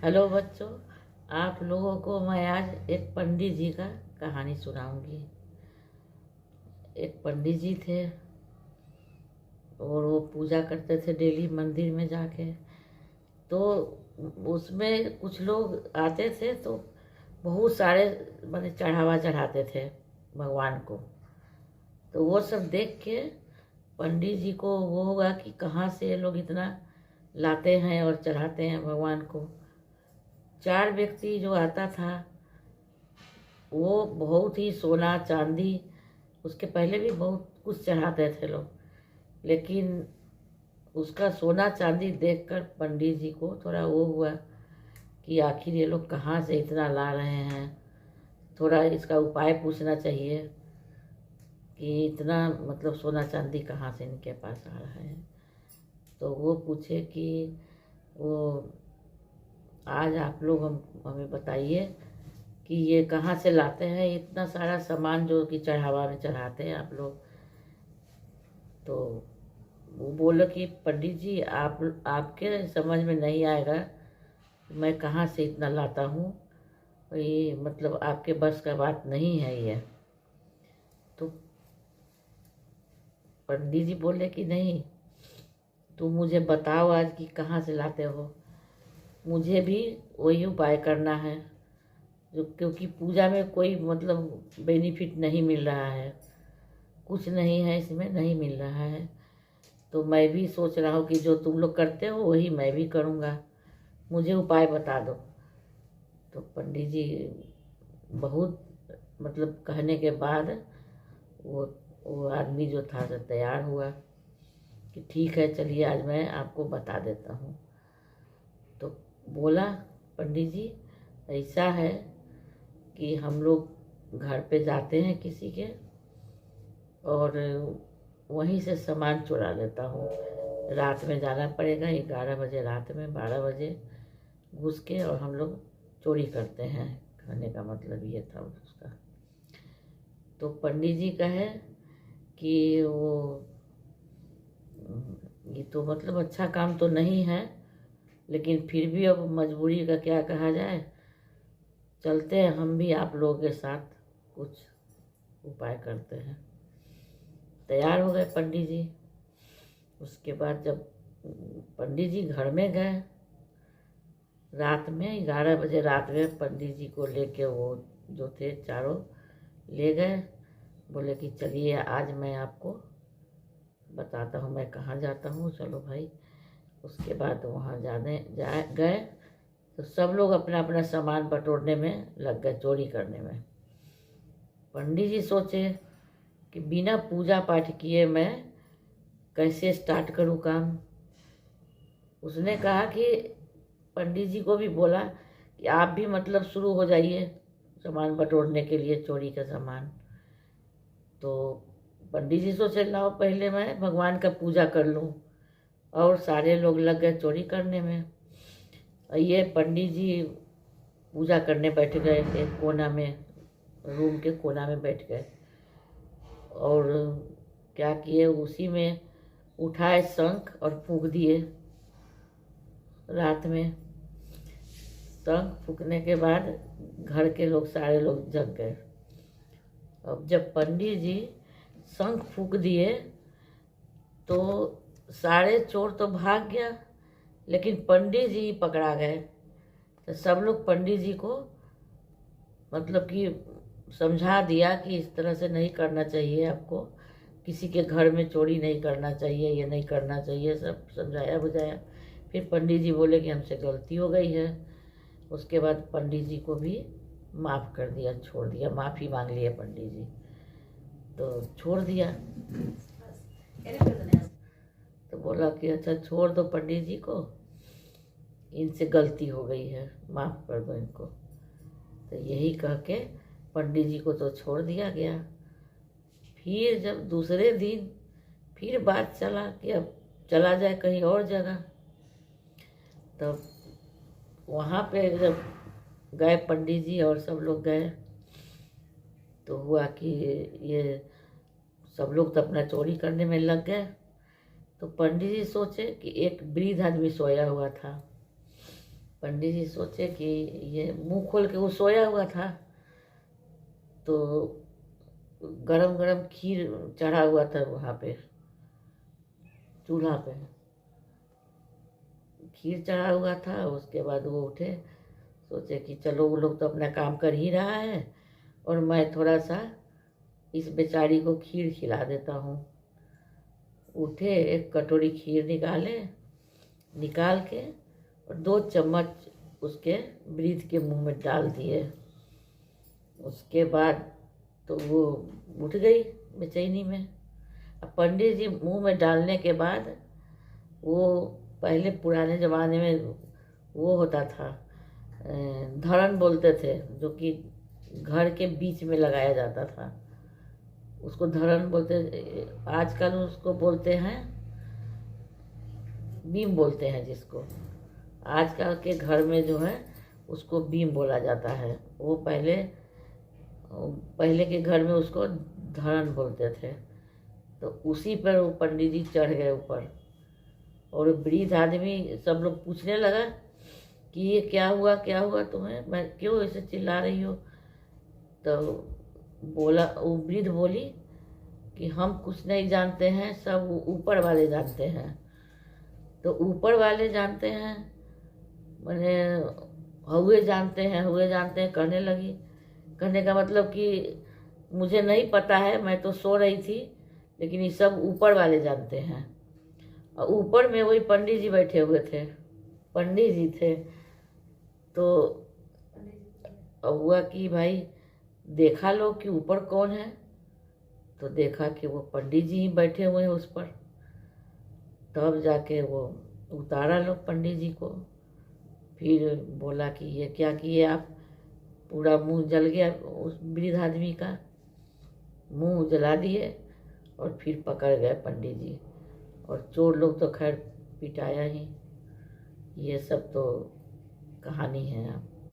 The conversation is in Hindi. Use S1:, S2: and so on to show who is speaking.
S1: हेलो बच्चों, आप लोगों को मैं आज एक पंडित जी का कहानी सुनाऊंगी। एक पंडित जी थे और वो पूजा करते थे डेली मंदिर में जाके। तो उसमें कुछ लोग आते थे तो बहुत सारे माने चढ़ावा चढ़ाते थे भगवान को। तो वो सब देख के पंडित जी को वो होगा कि कहाँ से ये लोग इतना लाते हैं और चढ़ाते हैं भगवान को। 4 व्यक्ति जो आता था वो बहुत ही सोना चांदी, उसके पहले भी बहुत कुछ चढ़ाते थे लोग, लेकिन उसका सोना चांदी देखकर पंडित जी को थोड़ा वो हुआ कि आखिर ये लोग कहाँ से इतना ला रहे हैं। थोड़ा इसका उपाय पूछना चाहिए कि इतना मतलब सोना चांदी कहाँ से इनके पास आ रहा है। तो वो पूछे कि वो आज आप लोग हमें बताइए कि ये कहाँ से लाते हैं इतना सारा सामान जो कि चढ़ावा में चढ़ाते हैं आप लोग। तो वो बोले कि पंडित जी आपके समझ में नहीं आएगा मैं कहाँ से इतना लाता हूँ, ये मतलब आपके बस का बात नहीं है ये। तो पंडित जी बोले कि नहीं, तुम मुझे बताओ आज कि कहाँ से लाते हो। मुझे भी वही उपाय करना है जो, क्योंकि पूजा में कोई मतलब बेनिफिट नहीं मिल रहा है, कुछ नहीं है इसमें, नहीं मिल रहा है। तो मैं भी सोच रहा हूँ कि जो तुम लोग करते हो वही मैं भी करूँगा, मुझे उपाय बता दो। तो पंडित जी बहुत मतलब कहने के बाद वो आदमी जो था तो तैयार हुआ कि ठीक है चलिए आज मैं आपको बता देता हूँ। तो बोला पंडित जी ऐसा है कि हम लोग घर पे जाते हैं किसी के और वहीं से सामान चुरा लेता हूँ। रात में जाना पड़ेगा, 11 बजे रात में, 12 बजे घुस के और हम लोग चोरी करते हैं। कहने का मतलब ये था उसका। तो पंडित जी कहे कि वो ये तो मतलब अच्छा काम तो नहीं है, लेकिन फिर भी अब मजबूरी का क्या कहा जाए, चलते हैं हम भी आप लोगों के साथ, कुछ उपाय करते हैं। तैयार हो गए पंडित जी। उसके बाद जब पंडित जी घर में गए रात में, 11 बजे रात में पंडित जी को लेके वो जो थे चारों ले गए। बोले कि चलिए आज मैं आपको बताता हूँ मैं कहाँ जाता हूँ, चलो भाई। उसके बाद वहाँ गए तो सब लोग अपना अपना सामान बटोरने में लग गए, चोरी करने में। पंडित जी सोचे कि बिना पूजा पाठ किए मैं कैसे स्टार्ट करूँ काम। उसने कहा कि पंडित जी को भी बोला कि आप भी मतलब शुरू हो जाइए सामान बटोरने के लिए, चोरी का सामान। तो पंडित जी सोचे लाओ पहले मैं भगवान का पूजा कर लूँ, और सारे लोग लग गए चोरी करने में। और ये पंडित जी पूजा करने बैठ गए एक कोना में, रूम के कोना में बैठ गए और क्या किए, उसी में उठाए शंख और फूंक दिए। रात में शंख फूंकने के बाद घर के लोग सारे लोग जग गए। अब जब पंडित जी शंख फूंक दिए तो सारे चोर तो भाग गया, लेकिन पंडित जी पकड़ा गए। तो सब लोग पंडित जी को मतलब कि समझा दिया कि इस तरह से नहीं करना चाहिए, आपको किसी के घर में चोरी नहीं करना चाहिए, ये नहीं करना चाहिए, सब समझाया बुझाया। फिर पंडित जी बोले कि हमसे गलती हो गई है। उसके बाद पंडित जी को भी माफ़ कर दिया, छोड़ दिया, माफ़ी मांग लिए पंडित जी, तो छोड़ दिया। तो बोला कि अच्छा छोड़ दो पंडित जी को, इनसे गलती हो गई है, माफ़ कर दो इनको। तो यही कह के पंडित जी को तो छोड़ दिया गया। फिर जब दूसरे दिन फिर बात चला कि अब चला जाए कहीं और जगह, तब वहाँ पे जब गए पंडित जी और सब लोग गए तो हुआ कि ये सब लोग तो अपना चोरी करने में लग गए। तो पंडित जी सोचे कि एक वृद्ध आदमी सोया हुआ था, पंडित जी सोचे कि ये मुंह खोल के वो सोया हुआ था, तो गरम गरम खीर चढ़ा हुआ था वहाँ पे चूल्हा पे, खीर चढ़ा हुआ था। उसके बाद वो उठे, सोचे कि चलो वो लोग तो अपना काम कर ही रहा है और मैं थोड़ा सा इस बेचारी को खीर खिला देता हूँ। उठे, एक कटोरी खीर निकाल के और 2 चम्मच उसके वृद्ध के मुंह में डाल दिए। उसके बाद तो वो उठ गई बेचैनी में। अब पंडित जी मुंह में डालने के बाद, वो पहले पुराने ज़माने में वो होता था, धरन बोलते थे, जो कि घर के बीच में लगाया जाता था, उसको धरन बोलते। आजकल उसको बोलते हैं बीम बोलते हैं, जिसको आजकल के घर में जो है उसको बीम बोला जाता है। वो पहले के घर में उसको धरन बोलते थे। तो उसी पर वो पंडित जी चढ़ गए ऊपर, और वृद्ध आदमी, सब लोग पूछने लगा कि ये क्या हुआ तुम्हें, मैं क्यों ऐसे चिल्ला रही हो। तो वो वृद्ध बोली कि हम कुछ नहीं जानते हैं, सब ऊपर वाले जानते हैं। तो ऊपर वाले जानते हैं मैंने हुए जानते हैं कहने लगी। कहने का मतलब कि मुझे नहीं पता है, मैं तो सो रही थी, लेकिन ये सब ऊपर वाले जानते हैं। और ऊपर में वही पंडित जी बैठे हुए थे, पंडित जी थे। तो हुआ कि भाई देखा लो कि ऊपर कौन है, तो देखा कि वो पंडित जी ही बैठे हुए हैं उस पर। तब जाके वो उतारा लोग पंडित जी को। फिर बोला कि ये क्या किए आप, पूरा मुंह जल गया उस वृद्ध आदमी का, मुंह जला दिए। और फिर पकड़ गए पंडित जी, और चोर लोग तो खैर पिटाया ही। ये सब तो कहानी है।